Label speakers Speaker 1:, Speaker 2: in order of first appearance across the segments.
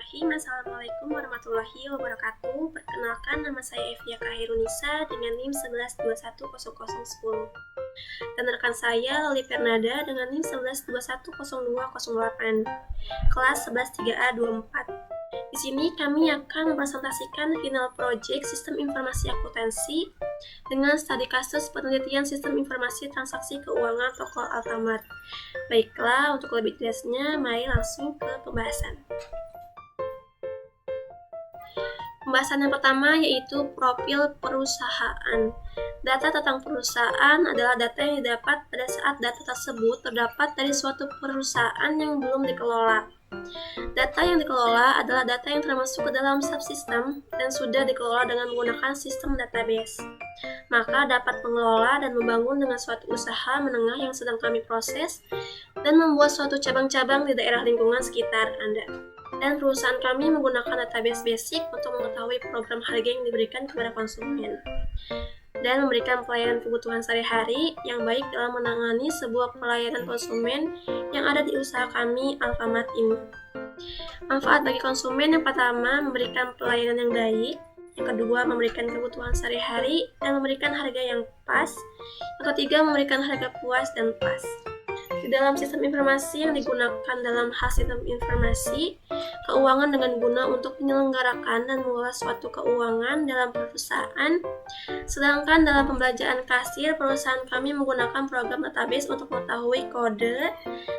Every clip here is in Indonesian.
Speaker 1: Bismillahirrahmanirrahim. Assalamualaikum warahmatullahi wabarakatuh. Perkenalkan, nama saya Evia Kahirunisa dengan NIM 11210010. Dan rekan saya Loli Fernanda dengan NIM 11210208. Kelas 11 3A24. Di sini kami akan mempresentasikan final project Sistem Informasi Akuntansi dengan studi kasus penelitian Sistem Informasi Transaksi Keuangan Toko Alfamart. Baiklah, untuk lebih jelasnya, mari langsung ke pembahasan. Pembahasan yang pertama yaitu profil perusahaan. Data tentang perusahaan adalah data yang didapat pada saat data tersebut terdapat dari suatu perusahaan yang belum dikelola. Data yang dikelola adalah data yang termasuk ke dalam subsistem dan sudah dikelola dengan menggunakan sistem database. Maka dapat mengelola dan membangun dengan suatu usaha menengah yang sedang kami proses dan membuat suatu cabang-cabang di daerah lingkungan sekitar Anda. Dan perusahaan kami menggunakan database basic untuk mengetahui program harga yang diberikan kepada konsumen dan memberikan pelayanan kebutuhan sehari-hari yang baik dalam menangani sebuah pelayanan konsumen yang ada di usaha kami Alfamart ini. Manfaat bagi konsumen yang pertama, memberikan pelayanan yang baik. Yang kedua, memberikan kebutuhan sehari-hari dan memberikan harga yang pas. Yang ketiga, memberikan harga puas dan pas. Di dalam sistem informasi yang digunakan dalam hal sistem informasi keuangan dengan guna untuk menyelenggarakan dan mengelola suatu keuangan dalam perusahaan. Sedangkan dalam pembelanjaan kasir, perusahaan kami menggunakan program database untuk mengetahui kode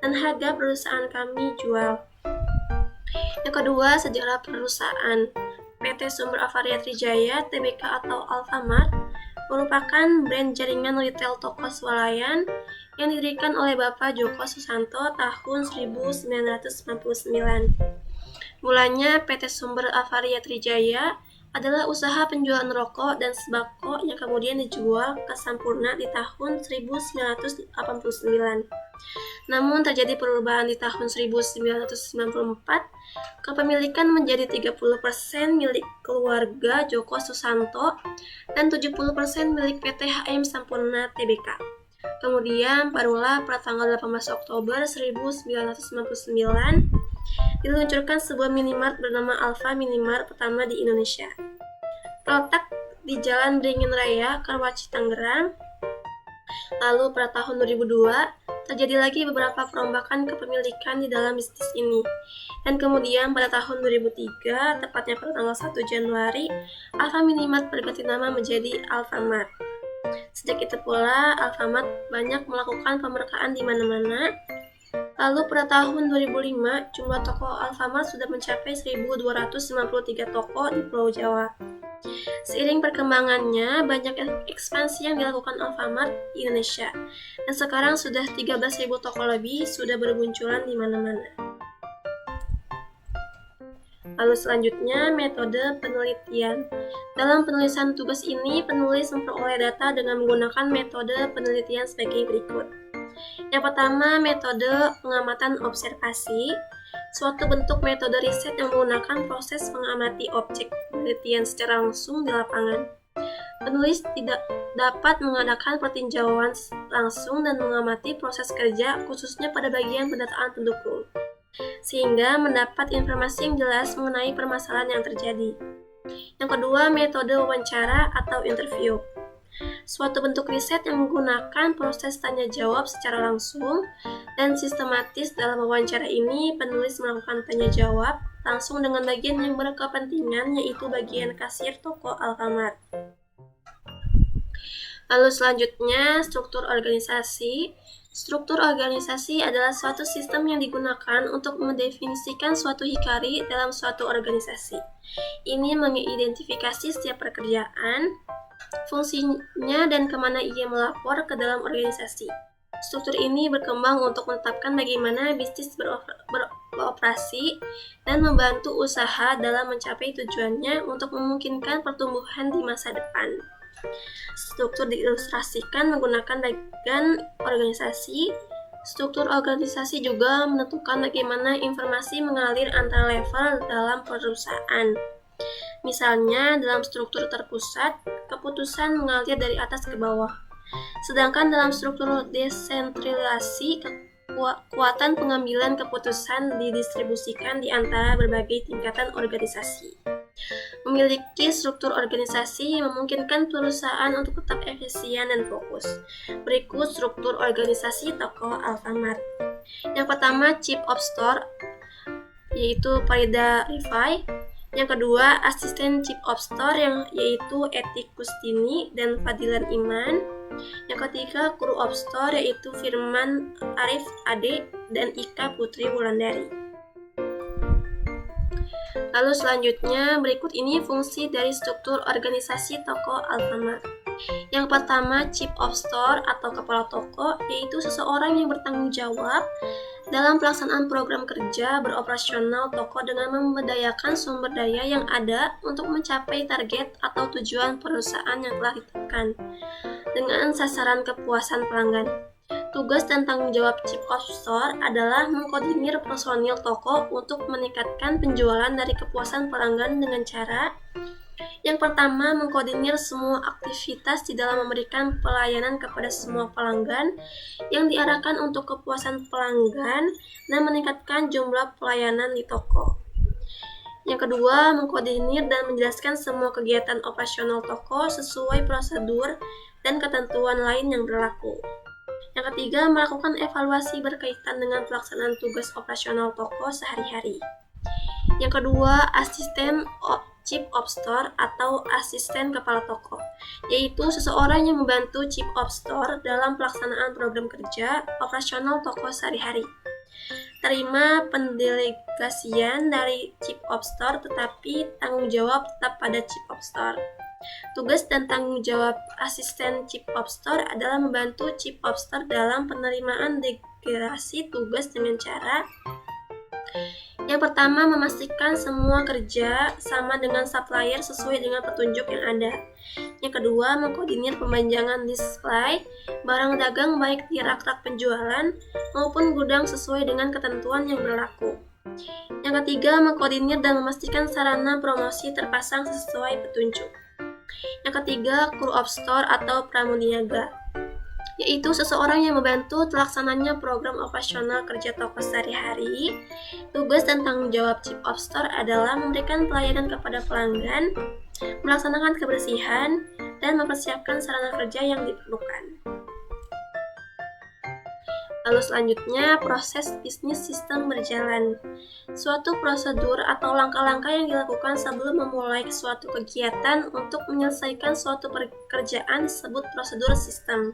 Speaker 1: dan harga perusahaan kami jual. Yang kedua, sejarah perusahaan. PT Sumber Avaria Trijaya Tbk atau Alfamart merupakan brand jaringan retail toko swalayan yang didirikan oleh Bapak Joko Susanto tahun 1999. Mulanya PT Sumber Avaria Trijaya adalah usaha penjualan rokok dan sembako yang kemudian dijual ke Sampurna di tahun 1989. Namun terjadi perubahan di tahun 1994, kepemilikan menjadi 30% milik keluarga Joko Susanto dan 70% milik PT HM Sampurna Tbk. Kemudian barulah pada tanggal 18 Oktober 1999 diluncurkan sebuah minimart bernama Alfa Minimart pertama di Indonesia. Terletak di Jalan Beringin Raya, Karawaci, Tangerang. Lalu pada tahun 2002 terjadi lagi beberapa perombakan kepemilikan di dalam bisnis ini. Dan kemudian pada tahun 2003, tepatnya pada tanggal 1 Januari, Alfa Minimart berganti nama menjadi Alfamart. Sejak itu pula, Alfamart banyak melakukan pemerkaan di mana-mana. Lalu pada tahun 2005, jumlah toko Alfamart sudah mencapai 1.253 toko di Pulau Jawa. Seiring perkembangannya, banyak ekspansi yang dilakukan Alfamart di Indonesia. Dan sekarang sudah 13.000 toko lebih sudah bermunculan di mana-mana. Lalu selanjutnya, metode penelitian. Dalam penulisan tugas ini, penulis memperoleh data dengan menggunakan metode penelitian sebagai berikut. Yang pertama, metode pengamatan observasi, suatu bentuk metode riset yang menggunakan proses mengamati objek penelitian secara langsung di lapangan. Penulis tidak dapat mengadakan pertinjauan langsung dan mengamati proses kerja, khususnya pada bagian pendataan pendukung, sehingga mendapat informasi yang jelas mengenai permasalahan yang terjadi. Yang kedua, metode wawancara atau interview. Suatu bentuk riset yang menggunakan proses tanya-jawab secara langsung dan sistematis. Dalam wawancara ini, penulis melakukan tanya-jawab langsung dengan bagian yang berkepentingan, yaitu bagian kasir toko Alfamart. Lalu selanjutnya, struktur organisasi. Struktur organisasi adalah suatu sistem yang digunakan untuk mendefinisikan suatu hikari dalam suatu organisasi. Ini mengidentifikasi setiap pekerjaan, fungsinya, dan kemana ia melapor ke dalam organisasi. Struktur ini berkembang untuk menetapkan bagaimana bisnis beroperasi dan membantu usaha dalam mencapai tujuannya untuk memungkinkan pertumbuhan di masa depan. Struktur diilustrasikan menggunakan diagram organisasi. Struktur organisasi juga menentukan bagaimana informasi mengalir antara level dalam perusahaan. Misalnya, dalam struktur terpusat, keputusan mengalir dari atas ke bawah. Sedangkan dalam struktur desentralisasi, kekuatan pengambilan keputusan didistribusikan di antara berbagai tingkatan organisasi. Memiliki struktur organisasi yang memungkinkan perusahaan untuk tetap efisien dan fokus. Berikut struktur organisasi toko Alfamart. Yang pertama, Chief of Store, yaitu Farida Rifai. Yang kedua, asisten Chief of Store, yaitu Eti Kustini dan Fadilan Iman. Yang ketiga, Crew of Store, yaitu Firman Arif Ade dan Ika Putri Wulandari. Lalu selanjutnya, berikut ini fungsi dari struktur organisasi toko Alfamart. Yang pertama, Chief of Store atau kepala toko, yaitu seseorang yang bertanggung jawab dalam pelaksanaan program kerja beroperasional toko dengan memberdayakan sumber daya yang ada untuk mencapai target atau tujuan perusahaan yang telah ditetapkan dengan sasaran kepuasan pelanggan. Tugas dan tanggung jawab Chief of Store adalah mengkoordinir personil toko untuk meningkatkan penjualan dari kepuasan pelanggan dengan cara yang pertama, mengkoordinir semua aktivitas di dalam memberikan pelayanan kepada semua pelanggan yang diarahkan untuk kepuasan pelanggan dan meningkatkan jumlah pelayanan di toko. Yang kedua, mengkoordinir dan menjelaskan semua kegiatan operasional toko sesuai prosedur dan ketentuan lain yang berlaku. Yang ketiga, melakukan evaluasi berkaitan dengan pelaksanaan tugas operasional toko sehari-hari. Yang kedua, asisten Chief of Store atau asisten kepala toko, yaitu seseorang yang membantu Chief of Store dalam pelaksanaan program kerja operasional toko sehari-hari. Terima pendelegasian dari Chief of Store tetapi tanggung jawab tetap pada Chief of Store. Tugas dan tanggung jawab asisten Chief of Store adalah membantu Chief of Store dalam penerimaan delegasi tugas dengan cara yang pertama, memastikan semua kerja sama dengan supplier sesuai dengan petunjuk yang ada. Yang kedua, mengkoordinir pembajangan display barang dagang baik di rak-rak penjualan maupun gudang sesuai dengan ketentuan yang berlaku. Yang ketiga, mengkoordinir dan memastikan sarana promosi terpasang sesuai petunjuk. Yang ketiga, Crew of Store atau pramuniaga, yaitu seseorang yang membantu terlaksananya program operasional kerja toko sehari-hari. Tugas dan tanggung jawab Chief of Store adalah memberikan pelayanan kepada pelanggan, melaksanakan kebersihan, dan mempersiapkan sarana kerja yang diperlukan. Lalu selanjutnya, proses bisnis sistem berjalan. Suatu prosedur atau langkah-langkah yang dilakukan sebelum memulai suatu kegiatan untuk menyelesaikan suatu pekerjaan disebut prosedur sistem.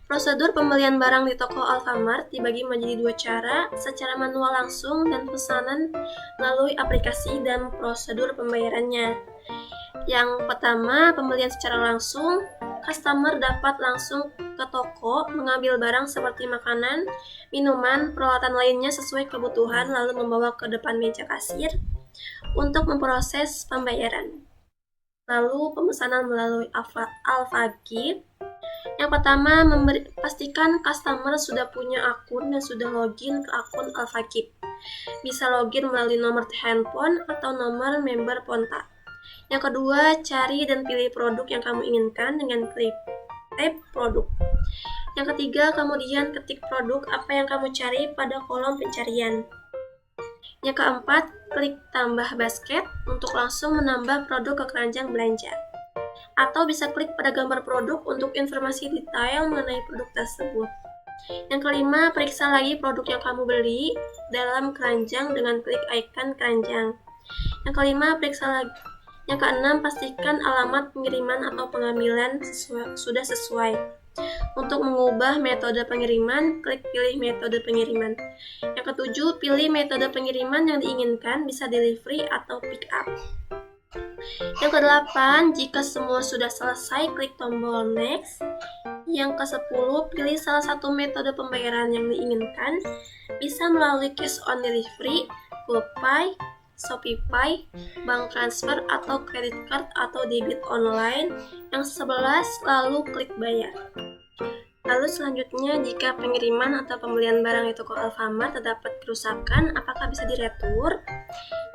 Speaker 1: Prosedur pembelian barang di toko Alfamart dibagi menjadi dua cara, secara manual langsung dan pesanan melalui aplikasi dan prosedur pembayarannya. Yang pertama, pembelian secara langsung. Customer dapat langsung ke toko mengambil barang seperti makanan, minuman, peralatan lainnya sesuai kebutuhan lalu membawa ke depan meja kasir untuk memproses pembayaran. Lalu pemesanan melalui Alfagip. Yang pertama, pastikan customer sudah punya akun dan sudah login ke akun Alfagip. Bisa login melalui nomor handphone atau nomor member Ponta. Yang kedua, cari dan pilih produk yang kamu inginkan dengan klik tab produk. Yang ketiga, kemudian ketik produk apa yang kamu cari pada kolom pencarian. Yang keempat, klik tambah basket untuk langsung menambah produk ke keranjang belanja. Atau bisa klik pada gambar produk untuk informasi detail mengenai produk tersebut. Yang kelima, periksa lagi produk yang kamu beli dalam keranjang dengan klik icon keranjang. Yang kelima, periksa lagi. Yang keenam, pastikan alamat pengiriman atau pengambilan sudah sesuai. Untuk mengubah metode pengiriman, klik pilih metode pengiriman. Yang ketujuh, pilih metode pengiriman yang diinginkan, bisa delivery atau pick up. Yang kedelapan, jika semua sudah selesai, klik tombol next. Yang ke-10, pilih salah satu metode pembayaran yang diinginkan, bisa melalui cash on delivery, GoPay, Shopee, bank transfer atau credit card atau debit online. Yang 11, lalu klik bayar. Lalu selanjutnya, jika pengiriman atau pembelian barang di toko Alfamart terdapat kerusakan, apakah bisa diretur?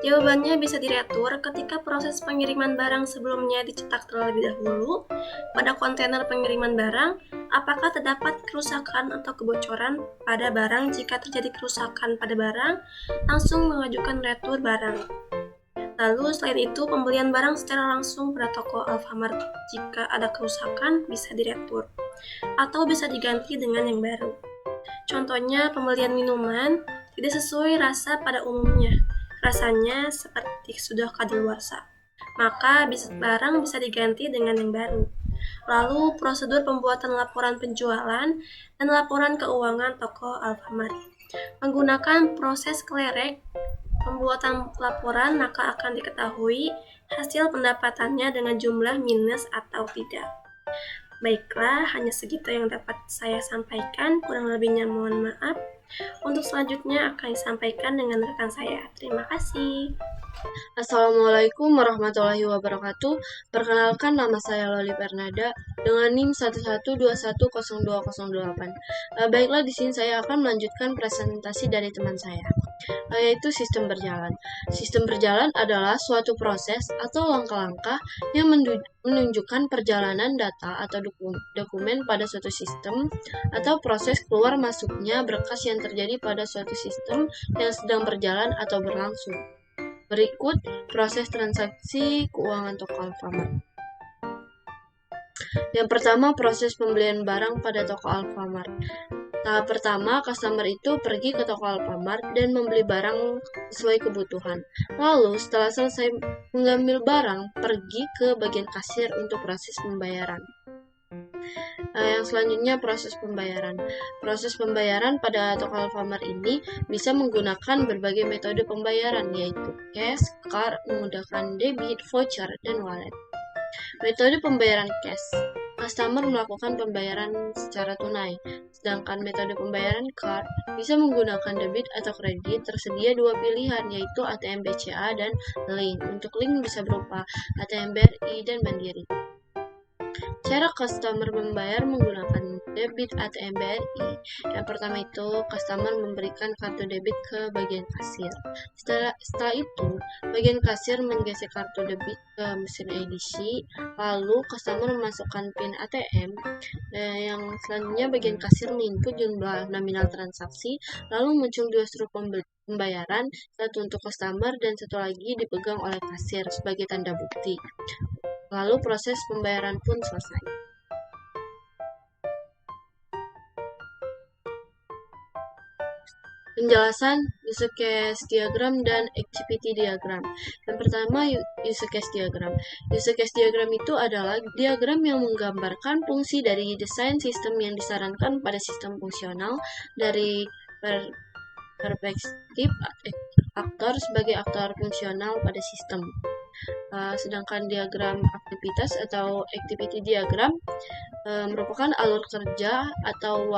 Speaker 1: Jawabannya bisa diretur ketika proses pengiriman barang sebelumnya dicetak terlebih dahulu pada kontainer pengiriman barang. Apakah terdapat kerusakan atau kebocoran pada barang? Jika terjadi kerusakan pada barang, langsung mengajukan retur barang. Lalu selain itu, pembelian barang secara langsung pada toko Alfamart. Jika ada kerusakan, bisa diretur atau bisa diganti dengan yang baru. Contohnya, pembelian minuman tidak sesuai rasa pada umumnya. Rasanya seperti sudah kadaluarsa. Maka barang bisa diganti dengan yang baru. Lalu, prosedur pembuatan laporan penjualan dan laporan keuangan toko Alfamart. Menggunakan proses klerek pembuatan laporan, maka akan diketahui hasil pendapatannya dengan jumlah minus atau tidak. Baiklah, hanya segitu yang dapat saya sampaikan, kurang lebihnya mohon maaf. Untuk selanjutnya akan disampaikan dengan rekan saya. Terima kasih.
Speaker 2: Assalamualaikum warahmatullahi wabarakatuh. Perkenalkan, nama saya Loli Bernada dengan NIM 112102008. Baiklah, di sini saya akan melanjutkan presentasi dari teman saya, yaitu sistem berjalan. Sistem berjalan adalah suatu proses atau langkah-langkah yang menunjukkan perjalanan data atau dokumen pada suatu sistem atau proses keluar masuknya berkas yang terjadi pada suatu sistem yang sedang berjalan atau berlangsung. Berikut proses transaksi keuangan toko Alfamart. Yang pertama, proses pembelian barang pada toko Alfamart. Tahap pertama, customer itu pergi ke toko Alfamart dan membeli barang sesuai kebutuhan. Lalu, setelah selesai mengambil barang, pergi ke bagian kasir untuk proses pembayaran. Yang selanjutnya, proses pembayaran. Proses pembayaran pada toko Alfamart ini bisa menggunakan berbagai metode pembayaran, yaitu cash, card, memudahkan debit, voucher, dan wallet. Metode pembayaran cash. Customer melakukan pembayaran secara tunai, sedangkan metode pembayaran card bisa menggunakan debit atau kredit. Tersedia dua pilihan, yaitu ATM BCA dan Link. Untuk Link bisa berupa ATM BRI dan Mandiri. Cara customer membayar menggunakan debit ATM BRI. Yang pertama itu, customer memberikan kartu debit ke bagian kasir. Setelah itu, bagian kasir menggesek kartu debit ke mesin edisi. Lalu, customer memasukkan PIN ATM. Yang selanjutnya, bagian kasir menginput jumlah nominal transaksi. Lalu muncul dua struk pembayaran, satu untuk customer dan satu lagi dipegang oleh kasir sebagai tanda bukti. Lalu proses pembayaran pun selesai. Penjelasan use case diagram dan activity diagram. Yang pertama, use case diagram. Use case diagram itu adalah diagram yang menggambarkan fungsi dari desain sistem yang disarankan pada sistem fungsional dari perspektif aktor sebagai aktor fungsional pada sistem. Sedangkan diagram aktivitas atau activity diagram merupakan alur kerja atau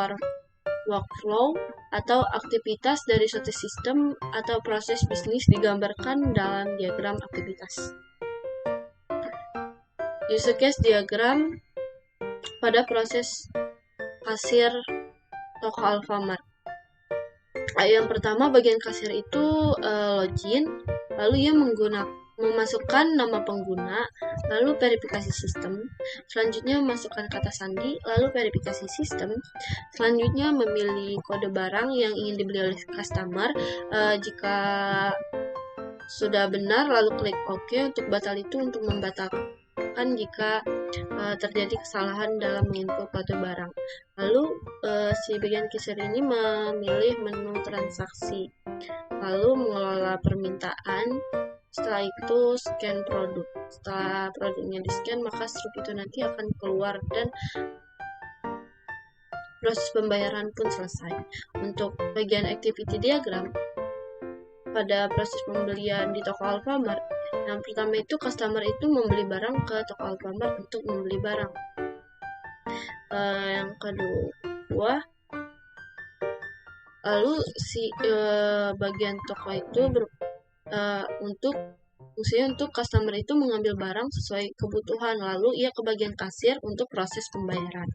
Speaker 2: workflow atau aktivitas dari suatu sistem atau proses bisnis digambarkan dalam diagram aktivitas. Use case diagram pada proses kasir toko Alfamart. Yang pertama, bagian kasir itu login, lalu ia memasukkan nama pengguna, lalu verifikasi sistem, selanjutnya memasukkan kata sandi, lalu verifikasi sistem, selanjutnya memilih kode barang yang ingin dibeli oleh customer. Jika sudah benar, lalu klik OK. Untuk batal itu untuk membatalkan jika terjadi kesalahan dalam menginput kode barang. Lalu si bagian kasir ini memilih menu transaksi, lalu mengelola permintaan. Setelah itu scan produk. Setelah produknya di-scan, maka struk itu nanti akan keluar dan proses pembayaran pun selesai. Untuk bagian activity diagram pada proses pembelian di toko Alfamart, yang pertama itu customer itu membeli barang ke toko Alfamart untuk membeli barang. Yang kedua, lalu si bagian toko itu fungsinya untuk customer itu mengambil barang sesuai kebutuhan, lalu ia ke bagian kasir untuk proses pembayaran.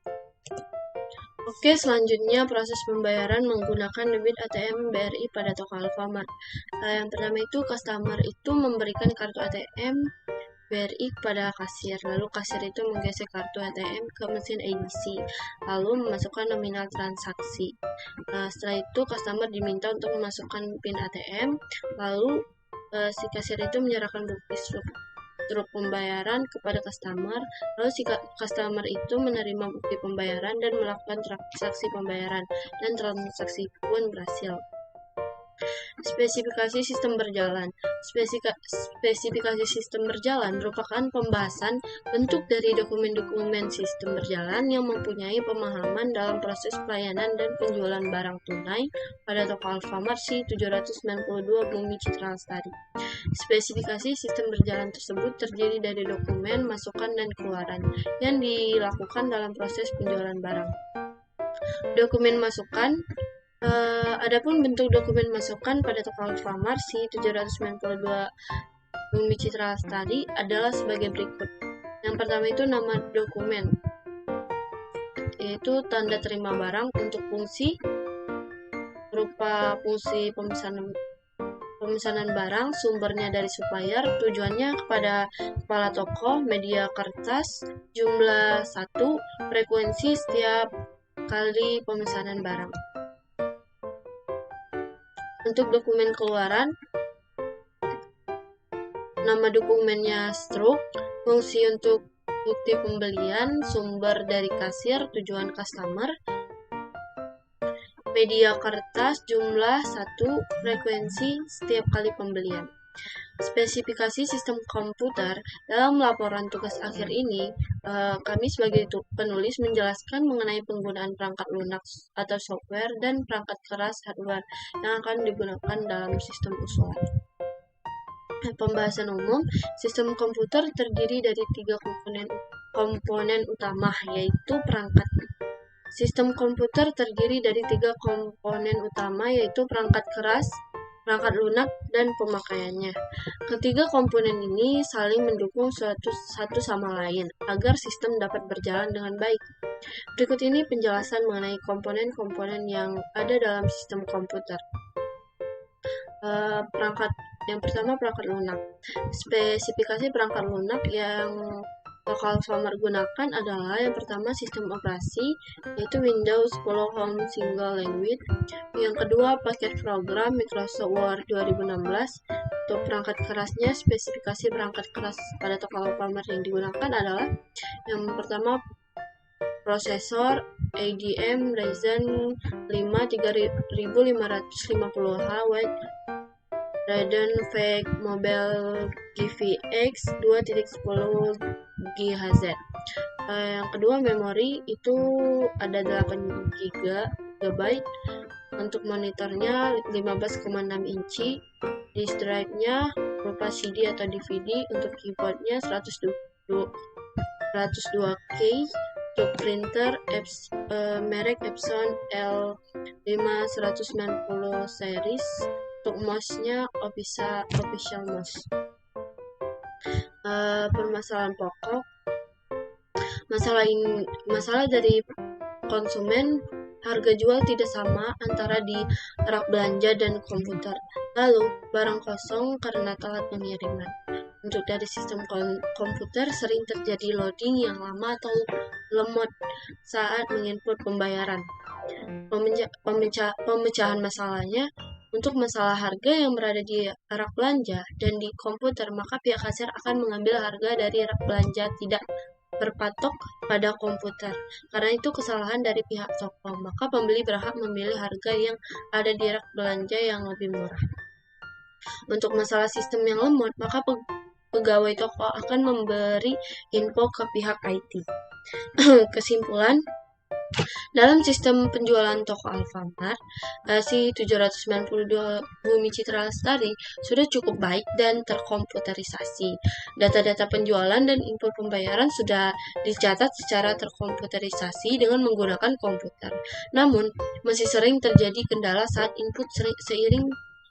Speaker 2: Oke, selanjutnya proses pembayaran menggunakan debit ATM BRI pada toko Alfamart. Yang pertama itu customer itu memberikan kartu ATM BRI kepada kasir, lalu kasir itu menggesek kartu ATM ke mesin edc, lalu memasukkan nominal transaksi. Setelah itu customer diminta untuk memasukkan PIN ATM, lalu si kasir itu menyerahkan bukti struk pembayaran kepada customer, lalu si customer itu menerima bukti pembayaran dan melakukan transaksi pembayaran, dan transaksi pun berhasil. Spesifikasi sistem berjalan. Spesifikasi sistem berjalan merupakan pembahasan bentuk dari dokumen-dokumen sistem berjalan yang mempunyai pemahaman dalam proses pelayanan dan penjualan barang tunai pada toko Alfamart C792 Bumi Citra Lestari. Spesifikasi sistem berjalan tersebut terdiri dari dokumen masukan dan keluaran yang dilakukan dalam proses penjualan barang. Dokumen masukan. Adapun bentuk dokumen masukan pada toko Alfamart C792 Bumi Citra Lestari adalah sebagai berikut. Yang pertama itu nama dokumen, yaitu tanda terima barang untuk fungsi berupa fungsi pemesanan barang, sumbernya dari supplier, tujuannya kepada kepala toko, media kertas, jumlah 1, frekuensi setiap kali pemesanan barang. Untuk dokumen keluaran, nama dokumennya struk, fungsi untuk bukti pembelian, sumber dari kasir, tujuan customer, media kertas, jumlah 1, frekuensi setiap kali pembelian. Spesifikasi sistem komputer. Dalam laporan tugas akhir ini, kami sebagai penulis menjelaskan mengenai penggunaan perangkat lunak atau software dan perangkat keras hardware yang akan digunakan dalam sistem usulan. Pembahasan umum. Sistem komputer terdiri dari 3 komponen utama, yaitu perangkat. Sistem komputer terdiri dari 3 komponen utama, yaitu perangkat keras, perangkat lunak, dan pemakaiannya. Ketiga komponen ini saling mendukung satu sama lain agar sistem dapat berjalan dengan baik. Berikut ini penjelasan mengenai komponen-komponen yang ada dalam sistem komputer. Yang pertama, perangkat lunak. Spesifikasi perangkat lunak yang toko Alfamart gunakan adalah yang pertama sistem operasi, yaitu Windows 10 Home Single Language. Yang kedua, paket program Microsoft Word 2016. Untuk perangkat kerasnya, spesifikasi perangkat keras pada toko Alfamart yang digunakan adalah yang pertama, prosesor ADM Ryzen 5 3550H White Radeon VX Mobile GVX 2.10 GHz. Yang kedua, memori itu ada 8 GB. Untuk monitornya 15,6 inci. Disk drive-nya berupa CD atau DVD. Untuk keyboardnya 102K. Untuk printer merek Epson L5190 series. Untuk mouse-nya official mouse. Permasalahan pokok. Masalah dari konsumen, harga jual tidak sama antara di rak belanja dan komputer. Lalu, barang kosong karena telat pengiriman. Untuk dari sistem komputer sering terjadi loading yang lama atau lemot saat menginput pembayaran. Pemecahan masalahnya, untuk masalah harga yang berada di rak belanja dan di komputer, maka pihak kasir akan mengambil harga dari rak belanja, tidak berpatok pada komputer. Karena itu kesalahan dari pihak toko, maka pembeli berhak memilih harga yang ada di rak belanja yang lebih murah. Untuk masalah sistem yang lemot, maka pegawai toko akan memberi info ke pihak IT. Kesimpulan, dalam sistem penjualan toko Alfamart, C792 Bumi Citra Lestari sudah cukup baik dan terkomputerisasi. Data-data penjualan dan info pembayaran sudah dicatat secara terkomputerisasi dengan menggunakan komputer. Namun, masih sering terjadi kendala saat input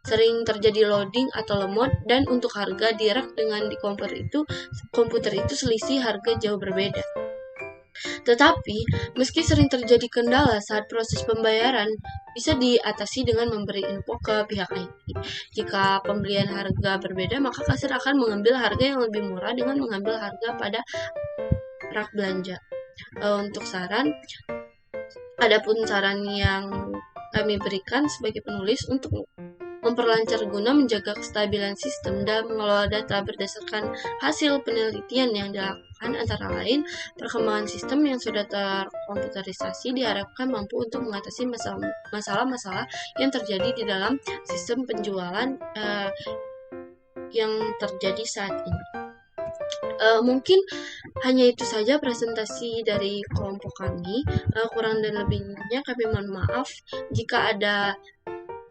Speaker 2: sering terjadi loading atau lemot, dan untuk harga di rak dengan di komputer itu selisih harga jauh berbeda. Tetapi, meski sering terjadi kendala saat proses pembayaran, bisa diatasi dengan memberi info ke pihak IT. Jika pembelian harga berbeda, maka kasir akan mengambil harga yang lebih murah dengan mengambil harga pada rak belanja. Untuk saran, adapun saran yang kami berikan sebagai penulis untuk memperlancar guna menjaga kestabilan sistem dan mengelola data berdasarkan hasil penelitian yang dilakukan, antara lain perkembangan sistem yang sudah terkomputerisasi diharapkan mampu untuk mengatasi masalah-masalah yang terjadi di dalam sistem penjualan yang terjadi saat ini. Mungkin hanya itu saja presentasi dari kelompok kami. Kurang dan lebihnya kami mohon maaf. Jika ada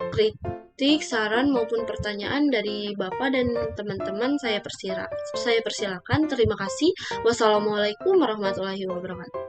Speaker 2: kritik, saran maupun pertanyaan dari Bapak dan teman-teman, saya persilakan. Terima kasih. Wassalamualaikum warahmatullahi wabarakatuh.